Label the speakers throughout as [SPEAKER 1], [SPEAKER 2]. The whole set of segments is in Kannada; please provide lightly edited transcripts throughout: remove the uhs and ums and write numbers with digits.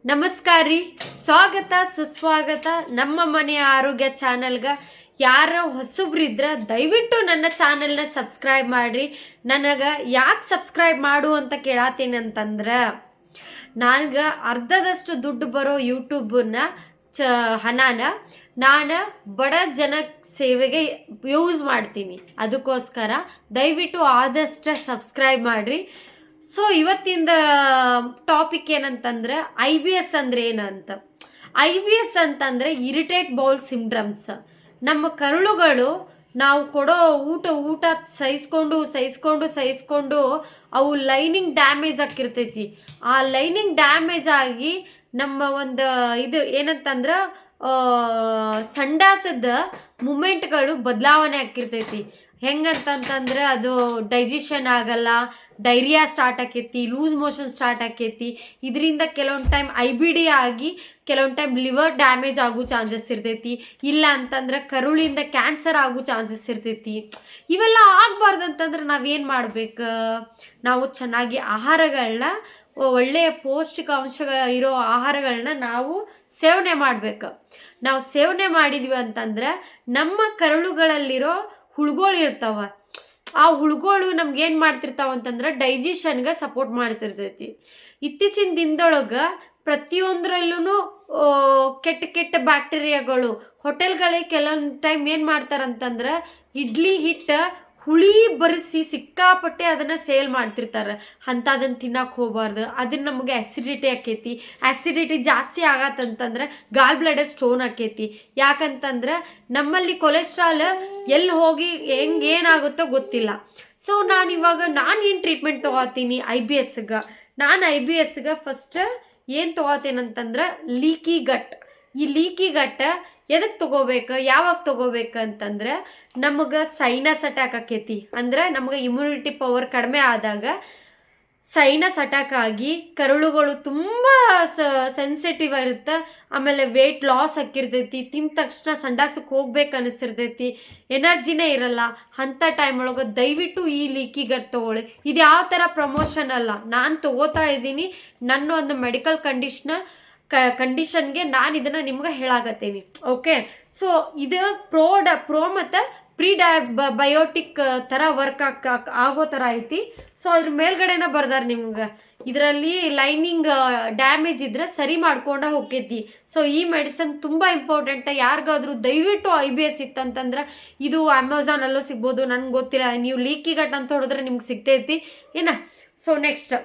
[SPEAKER 1] ನಮಸ್ಕಾರ ರೀ. ಸ್ವಾಗತ ಸುಸ್ವಾಗತ ನಮ್ಮ ಮನೆಯ ಆರೋಗ್ಯ ಚಾನಲ್ಗೆ. ಯಾರ ಹೊಸಬ್ರಿದ್ರೆ ದಯವಿಟ್ಟು ನನ್ನ ಚಾನಲ್ನ ಸಬ್ಸ್ಕ್ರೈಬ್ ಮಾಡಿರಿ. ನನಗೆ ಯಾಕೆ ಸಬ್ಸ್ಕ್ರೈಬ್ ಮಾಡು ಅಂತ ಕೇಳತ್ತೀನಿ ಅಂತಂದ್ರೆ, ನನಗೆ ಅರ್ಧದಷ್ಟು ದುಡ್ಡು ಬರೋ ಯೂಟ್ಯೂಬನ್ನ ಹಣನ ನಾನು ಬಡ ಜನ ಸೇವೆಗೆ ಯೂಸ್ ಮಾಡ್ತೀನಿ. ಅದಕ್ಕೋಸ್ಕರ ದಯವಿಟ್ಟು ಆದಷ್ಟು ಸಬ್ಸ್ಕ್ರೈಬ್ ಮಾಡಿರಿ. ಸೊ ಇವತ್ತಿಂದ ಟಾಪಿಕ್ ಏನಂತಂದ್ರೆ IBS ಅಂದ್ರೆ ಏನಂತ. IBS ಅಂತಂದ್ರೆ ಇರಿಟೇಟ್ ಬೌಲ್ ಸಿಂಡ್ರಮ್ಸ್. ನಮ್ಮ ಕರುಳುಗಳು ನಾವು ಕೊಡೋ ಊಟ ಸಹಿಸ್ಕೊಂಡು ಅವು ಲೈನಿಂಗ್ ಡ್ಯಾಮೇಜ್ ಆಗಿರ್ತೈತಿ. ಆ ಲೈನಿಂಗ್ ಡ್ಯಾಮೇಜ್ ಆಗಿ ನಮ್ಮ ಒಂದು ಇದು ಏನಂತಂದ್ರೆ ಸಂಡಾಸದ ಮೂಮೆಂಟ್ಗಳು ಬದಲಾವಣೆ ಆಗಿರ್ತೈತಿ. ಹೆಂಗಂತಂತಂದ್ರೆ ಅದು ಡೈಜೆಷನ್ ಆಗಲ್ಲ, ಡೈರಿಯಾ ಸ್ಟಾರ್ಟ್ ಆಕೈತಿ, ಲೂಸ್ ಮೋಷನ್ ಸ್ಟಾರ್ಟ್ ಆಕೈತಿ. ಇದರಿಂದ ಕೆಲವೊಂದು ಟೈಮ್ IBD ಆಗಿ ಕೆಲವೊಂದು ಟೈಮ್ ಲಿವರ್ ಡ್ಯಾಮೇಜ್ ಆಗೋ ಚಾನ್ಸಸ್ ಇರ್ತೈತಿ. ಇಲ್ಲ ಅಂತಂದ್ರೆ ಕರುಳಿಂದ ಕ್ಯಾನ್ಸರ್ ಆಗೋ ಚಾನ್ಸಸ್ ಇರ್ತೈತಿ. ಇವೆಲ್ಲ ಆಗಬಾರ್ದಂತಂದ್ರೆ ನಾವೇನು ಮಾಡ್ಬೇಕು? ನಾವು ಚೆನ್ನಾಗಿ ಆಹಾರಗಳನ್ನ, ಒಳ್ಳೆಯ ಪೌಷ್ಟಿಕಾಂಶಗಳ ಇರೋ ಆಹಾರಗಳನ್ನ ನಾವು ಸೇವನೆ ಮಾಡ್ಬೇಕು. ನಾವು ಸೇವನೆ ಮಾಡಿದ್ವಿ ಅಂತಂದ್ರೆ ನಮ್ಮ ಕರುಳುಗಳಲ್ಲಿರೋ ಹುಳುಗಳು ಇರ್ತಾವ. ಆ ಹುಳುಗಳು ನಮ್ಗೆ ಏನು ಮಾಡ್ತಿರ್ತಾವ ಅಂತಂದ್ರೆ ಡೈಜೆಷನ್ಗೆ ಸಪೋರ್ಟ್ ಮಾಡ್ತಿರ್ತೈತಿ. ಇತ್ತೀಚಿನ ದಿನದೊಳಗೆ ಪ್ರತಿಯೊಂದರಲ್ಲೂ ಕೆಟ್ಟ ಬ್ಯಾಕ್ಟೀರಿಯಾಗಳು ಹೋಟೆಲ್ಗಳಿಗೆ ಕೆಲವೊಂದು ಟೈಮ್ ಏನು ಮಾಡ್ತಾರಂತಂದ್ರೆ ಇಡ್ಲಿ ಹಿಟ್ಟು ಹುಳಿ ಬರೆಸಿ ಸಿಕ್ಕಾಪಟ್ಟೆ ಅದನ್ನು ಸೇಲ್ ಮಾಡ್ತಿರ್ತಾರೆ. ಅಂಥದನ್ನು ತಿನ್ನಕ್ಕೆ ಹೋಗಬಾರ್ದು. ಅದನ್ನು ನಮಗೆ ಆ್ಯಸಿಡಿಟಿ ಆಕೈತಿ. ಆ್ಯಸಿಡಿಟಿ ಜಾಸ್ತಿ ಆಗತ್ತಂತಂದ್ರೆ ಗಾಲ್ ಬ್ಲಾಡರ್ ಸ್ಟೋನ್ ಆಕೈತಿ. ಯಾಕಂತಂದ್ರೆ ನಮ್ಮಲ್ಲಿ ಕೊಲೆಸ್ಟ್ರಾಲ್ ಎಲ್ಲಿ ಹೋಗಿ ಏನಾಗುತ್ತೋ ಗೊತ್ತಿಲ್ಲ. ಸೊ ನಾನು ಏನು ಟ್ರೀಟ್ಮೆಂಟ್ ತೊಗೋತೀನಿ IBSಗೆ? ನಾನು IBSಗೆ ಫಸ್ಟ್ ಏನು ತೊಗೋತೀನಂತಂದ್ರೆ ಲೀಕಿ ಗಟ್. ಈ ಲೀಕಿ ಗಟ್ ಎದಕ್ಕೆ ತೊಗೋಬೇಕು, ಯಾವಾಗ ತೊಗೋಬೇಕು ಅಂತಂದ್ರೆ, ನಮಗೆ ಸೈನಸ್ ಅಟ್ಯಾಕ್ ಆಕೈತಿ. ಅಂದ್ರೆ ನಮಗೆ ಇಮ್ಯುನಿಟಿ ಪವರ್ ಕಡಿಮೆ ಆದಾಗ ಸೈನಸ್ ಅಟ್ಯಾಕ್ ಆಗಿ ಕರುಳುಗಳು ತುಂಬ ಸೆನ್ಸಿಟಿವ್ ಇರುತ್ತೆ. ಆಮೇಲೆ ವೆಯ್ಟ್ ಲಾಸ್ ಆಗಿರ್ತೈತಿ. ತಿಂದ ತಕ್ಷಣ ಸಂಡಾಸಕ್ಕೆ ಹೋಗ್ಬೇಕು ಅನಿಸಿರ್ತೈತಿ. ಎನರ್ಜಿನೇ ಇರಲ್ಲ. ಅಂಥ ಟೈಮ್ ಒಳಗೆ ದಯವಿಟ್ಟು ಈ ಲೀಕಿ ಗಟ್ ತೊಗೊಳ್ಳಿ. ಇದು ಯಾವ ಥರ ಪ್ರಮೋಷನ್ ಅಲ್ಲ, ನಾನು ತೊಗೋತಾ ಇದ್ದೀನಿ. ನನ್ನ ಒಂದು ಮೆಡಿಕಲ್ ಕಂಡೀಷನ್ಗೆ ನಾನು ಇದನ್ನು ನಿಮ್ಗೆ ಹೇಳಾಕತ್ತೀನಿ. ಓಕೆ, ಸೊ ಇದು ಪ್ರೋ ಮತ್ತು ಬಯೋಟಿಕ್ ಥರ ವರ್ಕ್ ಆಗೋ ಥರ ಐತಿ. ಸೊ ಅದ್ರ ಮೇಲ್ಗಡೆನ ಬರ್ದಾರ ನಿಮ್ಗೆ. ಇದರಲ್ಲಿ ಲೈನಿಂಗ್ ಡ್ಯಾಮೇಜ್ ಇದ್ರೆ ಸರಿ ಮಾಡ್ಕೊಂಡ ಹೋಗ್ತೈತಿ. ಸೊ ಈ ಮೆಡಿಸನ್ ತುಂಬ ಇಂಪಾರ್ಟೆಂಟ್. ಯಾರಿಗಾದ್ರೂ ದಯವಿಟ್ಟು IBS ಇತ್ತಂತಂದ್ರೆ ಇದು ಅಮೆಝಾನಲ್ಲೂ ಸಿಗ್ಬೋದು, ನನಗೆ ಗೊತ್ತಿಲ್ಲ. ನೀವು ಲೀಕಿ ಗಟ್ ಅಂತ ಹೊಡೆದ್ರೆ ನಿಮ್ಗೆ ಸಿಗ್ತೈತಿ ಏನ. ಸೊ ನೆಕ್ಸ್ಟ್,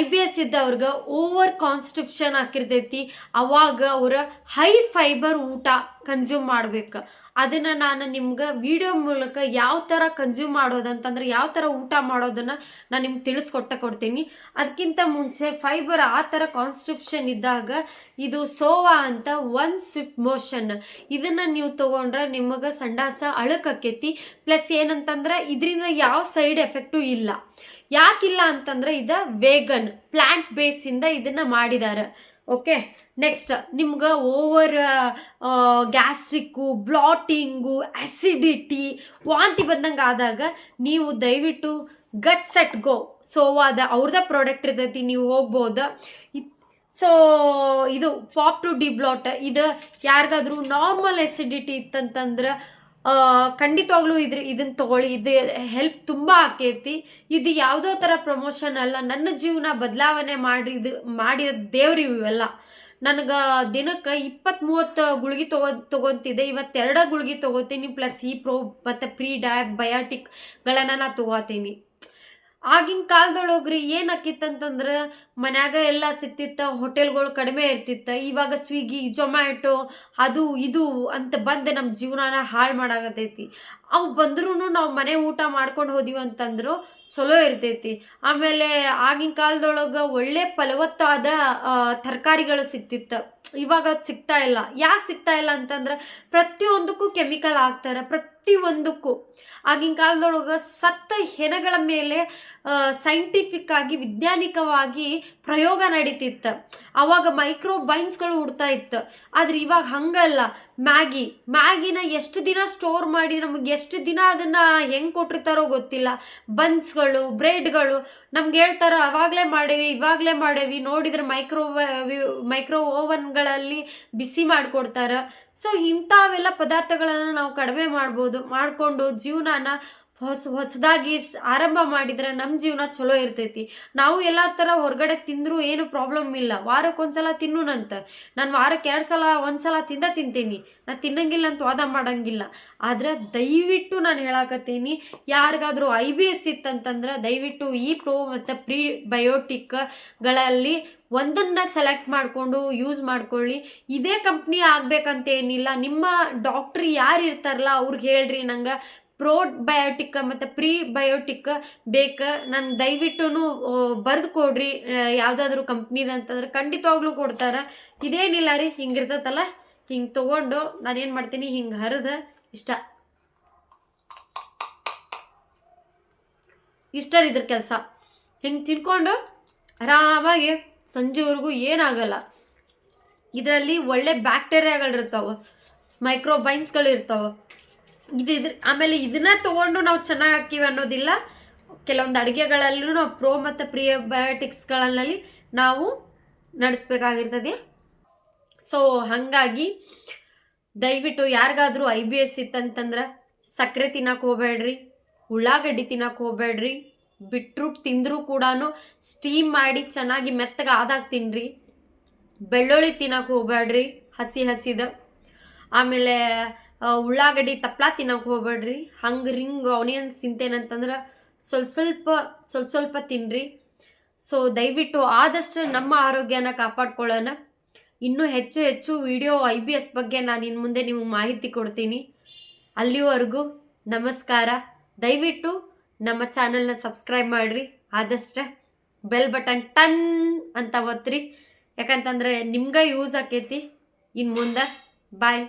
[SPEAKER 1] IBS ಇದ್ದವ್ರಿಗೆ ಓವರ್ ಕಾನ್ಸ್ಟಿಪ್ಷನ್ ಆಗಿರ್ತೈತಿ. ಅವಾಗ ಅವ್ರ ಹೈ ಫೈಬರ್ ಊಟ ಕನ್ಸ್ಯೂಮ್ ಮಾಡ್ಬೇಕು. ಅದನ್ನು ನಾನು ನಿಮ್ಗೆ ವಿಡಿಯೋ ಮೂಲಕ ಯಾವ ಥರ ಕನ್ಸ್ಯೂಮ್ ಮಾಡೋದಂತಂದ್ರೆ, ಯಾವ ಥರ ಊಟ ಮಾಡೋದನ್ನು ನಾನು ನಿಮ್ಗೆ ತಿಳಿಸ್ಕೊಡ್ತೀನಿ. ಅದಕ್ಕಿಂತ ಮುಂಚೆ ಫೈಬರ್ ಆ ಥರ ಕಾನ್ಸ್ಟಿಪ್ಷನ್ ಇದ್ದಾಗ ಇದು ಸೋವಾ ಅಂತ ಒನ್ ಸ್ವಿಫ್ಟ್ ಮೋಷನ್, ಇದನ್ನು ನೀವು ತೊಗೊಂಡ್ರೆ ನಿಮಗೆ ಸಂಡಾಸ ಅಳಕಾಕೈತಿ. ಪ್ಲಸ್ ಏನಂತಂದ್ರೆ ಇದರಿಂದ ಯಾವ ಸೈಡ್ ಎಫೆಕ್ಟು ಇಲ್ಲ. ಯಾಕಿಲ್ಲ ಅಂತಂದ್ರೆ ಇದು ವೇಗನ್ ಪ್ಲಾಂಟ್ ಬೇಸಿಂದ ಇದನ್ನು ಮಾಡಿದ್ದಾರೆ. ಓಕೆ, ನೆಕ್ಸ್ಟ್, ನಿಮ್ಗೆ ಓವರ್ ಗ್ಯಾಸ್ಟ್ರಿಕ್ಕು, ಬ್ಲಾಟಿಂಗು, ಆ್ಯಸಿಡಿಟಿ, ವಾಂತಿ ಬಂದಂಗೆ ಆದಾಗ ನೀವು ದಯವಿಟ್ಟು ಗಟ್ ಸೆಟ್ ಗೋ ಸೋವಾದ ಅವ್ರದ್ದು ಪ್ರಾಡಕ್ಟ್ ಇರ್ತೈತಿ, ನೀವು ಹೋಗ್ಬೋದು. ಸೊ ಇದು ಪಾಪ್ ಟು ಡಿಬ್ಲಾಟ್, ಇದು ಯಾರಿಗಾದ್ರೂ ನಾರ್ಮಲ್ ಆ್ಯಸಿಡಿಟಿ ಇತ್ತಂತಂದ್ರೆ ಖಂಡಿತವಾಗ್ಲೂ ಇದನ್ನು ತೊಗೊಳ್ಳಿ. ಇದು ಹೆಲ್ಪ್ ತುಂಬ ಆಕೈತಿ. ಇದು ಯಾವುದೋ ಥರ ಪ್ರಮೋಷನ್ ಅಲ್ಲ, ನನ್ನ ಜೀವನ ಬದಲಾವಣೆ ಮಾಡಿದ ದೇವ್ರಿ ಇವೆಲ್ಲ. ನನಗೆ ದಿನಕ್ಕೆ 20-30 ಗುಳಿಗೆ ತೊಗೊತಿದ್ದೆ. ಇವತ್ತು 2 ಗುಳಿಗೆ ತೊಗೋತೀನಿ. ಪ್ಲಸ್ ಈ ಮತ್ತು ಬಯೋಟಿಕ್ಗಳನ್ನು ನಾನು ತೊಗೋತೀನಿ. ಆಗಿನ ಕಾಲದೊಳಗ್ರಿ ಏನಾಕಿತ್ತಂತಂದ್ರೆ ಮನ್ಯಾಗ ಎಲ್ಲ ಸಿಕ್ತಿತ್ತ, ಹೋಟೆಲ್ಗಳು ಕಡಿಮೆ ಇರ್ತಿತ್ತು. ಇವಾಗ ಸ್ವಿಗ್ಗಿ, ಜೊಮ್ಯಾಟೊ ಅದು ಇದು ಅಂತ ಬಂದು ನಮ್ಮ ಜೀವನನ ಹಾಳು ಮಾಡಾಕತ್ತೈತಿ. ಅವು ಬಂದ್ರೂ ನಾವು ಮನೆ ಊಟ ಮಾಡ್ಕೊಂಡು ಹೋದಿವಿ ಅಂತಂದ್ರು ಚಲೋ ಇರ್ತೈತಿ. ಆಮೇಲೆ ಆಗಿನ ಕಾಲದೊಳಗೆ ಒಳ್ಳೆ ಫಲವತ್ತಾದ ತರಕಾರಿಗಳು ಸಿಕ್ತಿತ್ತು. ಇವಾಗ ಸಿಗ್ತಾ ಇಲ್ಲ. ಯಾಕೆ ಸಿಗ್ತಾ ಇಲ್ಲ ಅಂತಂದ್ರೆ ಪ್ರತಿಯೊಂದಕ್ಕೂ ಕೆಮಿಕಲ್ ಹಾಕ್ತಾರೆ, ಪ್ರತಿಯೊಂದಕ್ಕೂ. ಆಗಿನ ಕಾಲದೊಳಗೆ ಸತ್ತ ಹೆಣಗಳ ಮೇಲೆ ಸೈಂಟಿಫಿಕ್ ಆಗಿ ವಿಜ್ಞಾನಿಕವಾಗಿ ಪ್ರಯೋಗ ನಡೀತಿತ್ತು. ಆವಾಗ ಮೈಕ್ರೋಬೈನ್ಸ್ಗಳು ಹುಡ್ತಾ ಇತ್ತು. ಆದರೆ ಇವಾಗ ಹಂಗಲ್ಲ. ಮ್ಯಾಗಿನ ಎಷ್ಟು ದಿನ ಸ್ಟೋರ್ ಮಾಡಿ ನಮಗೆ ಎಷ್ಟು ದಿನ ಅದನ್ನು ಹೆಂಗೆ ಕೊಟ್ಟಿರ್ತಾರೋ ಗೊತ್ತಿಲ್ಲ. ಬನ್ಸ್ಗಳು, ಬ್ರೆಡ್ಗಳು ನಮ್ಗೆ ಹೇಳ್ತಾರೆ ಅವಾಗಲೇ ಮಾಡೇವಿ ಇವಾಗಲೇ ಮಾಡೇವಿ, ನೋಡಿದ್ರೆ ಮೈಕ್ರೋ ಓವನ್ಗಳಲ್ಲಿ ಬಿಸಿ ಮಾಡಿಕೊಡ್ತಾರೆ. ಸೊ ಇಂಥವೆಲ್ಲ ಪದಾರ್ಥಗಳನ್ನು ನಾವು ಕಡಿಮೆ ಮಾಡಿಕೊಂಡು ಜೀವನಾನ ಹೊಸದಾಗಿ ಆರಂಭ ಮಾಡಿದ್ರೆ ನಮ್ಮ ಜೀವನ ಚಲೋ ಇರ್ತೈತಿ. ನಾವು ಎಲ್ಲ ಥರ ಹೊರಗಡೆ ತಿಂದರೂ ಏನು ಪ್ರಾಬ್ಲಮ್ ಇಲ್ಲ, ವಾರಕ್ಕೊಂದ್ಸಲ ತಿನ್ನೋಣಂತ. ನಾನು ವಾರಕ್ಕೆ 2 ಸಲ 1 ಸಲ ತಿಂತೀನಿ, ನಾನು ತಿನ್ನಂಗಿಲ್ಲ ಅಂತ ವಾದ ಮಾಡಂಗಿಲ್ಲ. ಆದ್ರೆ ದಯವಿಟ್ಟು ನಾನು ಹೇಳಕತ್ತೀನಿ, ಯಾರಿಗಾದ್ರೂ IBS ಇತ್ತಂತಂದ್ರೆ ದಯವಿಟ್ಟು ಈ ಪ್ರೋ ಮತ್ತು ಪ್ರೀಬಯೋಟಿಕ್ಗಳಲ್ಲಿ ಒಂದನ್ನು ಸೆಲೆಕ್ಟ್ ಮಾಡಿಕೊಂಡು ಯೂಸ್ ಮಾಡ್ಕೊಳ್ಳಿ. ಇದೇ ಕಂಪ್ನಿ ಆಗ್ಬೇಕಂತ ಏನಿಲ್ಲ, ನಿಮ್ಮ ಡಾಕ್ಟ್ರ್ ಯಾರು ಇರ್ತಾರಲ್ಲ ಅವ್ರಿಗೆ ಹೇಳ್ರಿ ನಂಗೆ ಪ್ರೋಬಯೋಟಿಕ್ ಮತ್ತು ಪ್ರೀಬಯೋಟಿಕ್ ಬೇಕು, ನನ್ಗೆ ದಯವಿಟ್ಟು ಬರೆದು ಕೊಡ್ರಿ ಯಾವುದಾದ್ರೂ ಕಂಪ್ನಿದಂತಂದ್ರೆ ಖಂಡಿತವಾಗ್ಲೂ ಕೊಡ್ತಾರೆ. ಇದೇನಿಲ್ಲ ರೀ, ಹಿಂಗಿರ್ತೈತಲ್ಲ, ಹಿಂಗೆ ತೊಗೊಂಡು ನಾನೇನು ಮಾಡ್ತೀನಿ, ಹಿಂಗೆ ಹರಿದು ಇಷ್ಟರ ಇದ್ರ ಕೆಲಸ ಹಿಂಗೆ ತಿನ್ಕೊಂಡು ಆರಾಮಾಗಿ ಸಂಜೆವರೆಗೂ ಏನಾಗಲ್ಲ. ಇದರಲ್ಲಿ ಒಳ್ಳೆ ಬ್ಯಾಕ್ಟೀರಿಯಾಗಳಿರ್ತಾವೆ, ಮೈಕ್ರೋಬೈನ್ಸ್ಗಳಿರ್ತಾವೆ. ಆಮೇಲೆ ಇದನ್ನ ತೊಗೊಂಡು ನಾವು ಚೆನ್ನಾಗಿ ಹಾಕಿವಿ ಅನ್ನೋದಿಲ್ಲ. ಕೆಲವೊಂದು ಅಡುಗೆಗಳಲ್ಲೂ ನಾವು ಪ್ರೋ ಮತ್ತು ಪ್ರಿಬಯೋಟಿಕ್ಸ್ಗಳಲ್ಲಿ ನಾವು ನಡೆಸ್ಬೇಕಾಗಿರ್ತದೆ. ಸೊ ಹಾಗಾಗಿ ದಯವಿಟ್ಟು ಯಾರಿಗಾದ್ರೂ IBS ಇತ್ತಂತಂದ್ರೆ ಸಕ್ಕರೆ ತಿನ್ನಕ್ಕೆ ಹೋಗ್ಬೇಡ್ರಿ, ಉಳ್ಳಾಗಡ್ಡಿ ತಿನ್ನಕ್ಕೆ ಹೋಗ್ಬೇಡ್ರಿ. ಬೀಟ್ರೂಟ್ ತಿಂದರೂ ಕೂಡ ಸ್ಟೀಮ್ ಮಾಡಿ ಚೆನ್ನಾಗಿ ಮೆತ್ತಗೆ ಆದಾಗ ತಿನ್ನಿರಿ. ಬೆಳ್ಳುಳ್ಳಿ ತಿನ್ನಕ್ಕೆ ಹೋಗ್ಬೇಡ್ರಿ ಹಸಿದ. ಆಮೇಲೆ ಉಳ್ಳಾಗಡ್ಡಿ ತಪ್ಪಲ ತಿನ್ನಕ್ಕೆ ಹೋಗ್ಬೇಡ್ರಿ. ಹಂಗೆ ರಿಂಗ್ ಆನಿಯನ್ಸ್ ತಿಂತೇನಂತಂದ್ರೆ ಸ್ವಲ್ಪ ತಿನ್ನಿರಿ. ಸೊ ದಯವಿಟ್ಟು ಆದಷ್ಟು ನಮ್ಮ ಆರೋಗ್ಯನ ಕಾಪಾಡ್ಕೊಳ್ಳೋಣ. ಇನ್ನೂ ಹೆಚ್ಚು ವಿಡಿಯೋ IBS ಬಗ್ಗೆ ನಾನು ಇನ್ನು ಮುಂದೆ ನಿಮಗೆ ಮಾಹಿತಿ ಕೊಡ್ತೀನಿ. ಅಲ್ಲಿವರೆಗೂ ನಮಸ್ಕಾರ. ದಯವಿಟ್ಟು ನಮ್ಮ ಚಾನಲ್ನ ಸಬ್ಸ್ಕ್ರೈಬ್ ಮಾಡಿರಿ, ಆದಷ್ಟು ಬೆಲ್ ಬಟನ್ ಟನ್ ಅಂತ ಒತ್ತಿರಿ, ಯಾಕಂತಂದರೆ ನಿಮ್ಗೆ ಯೂಸ್ ಆಕೈತಿ ಇನ್ನು ಮುಂದೆ. ಬಾಯ್.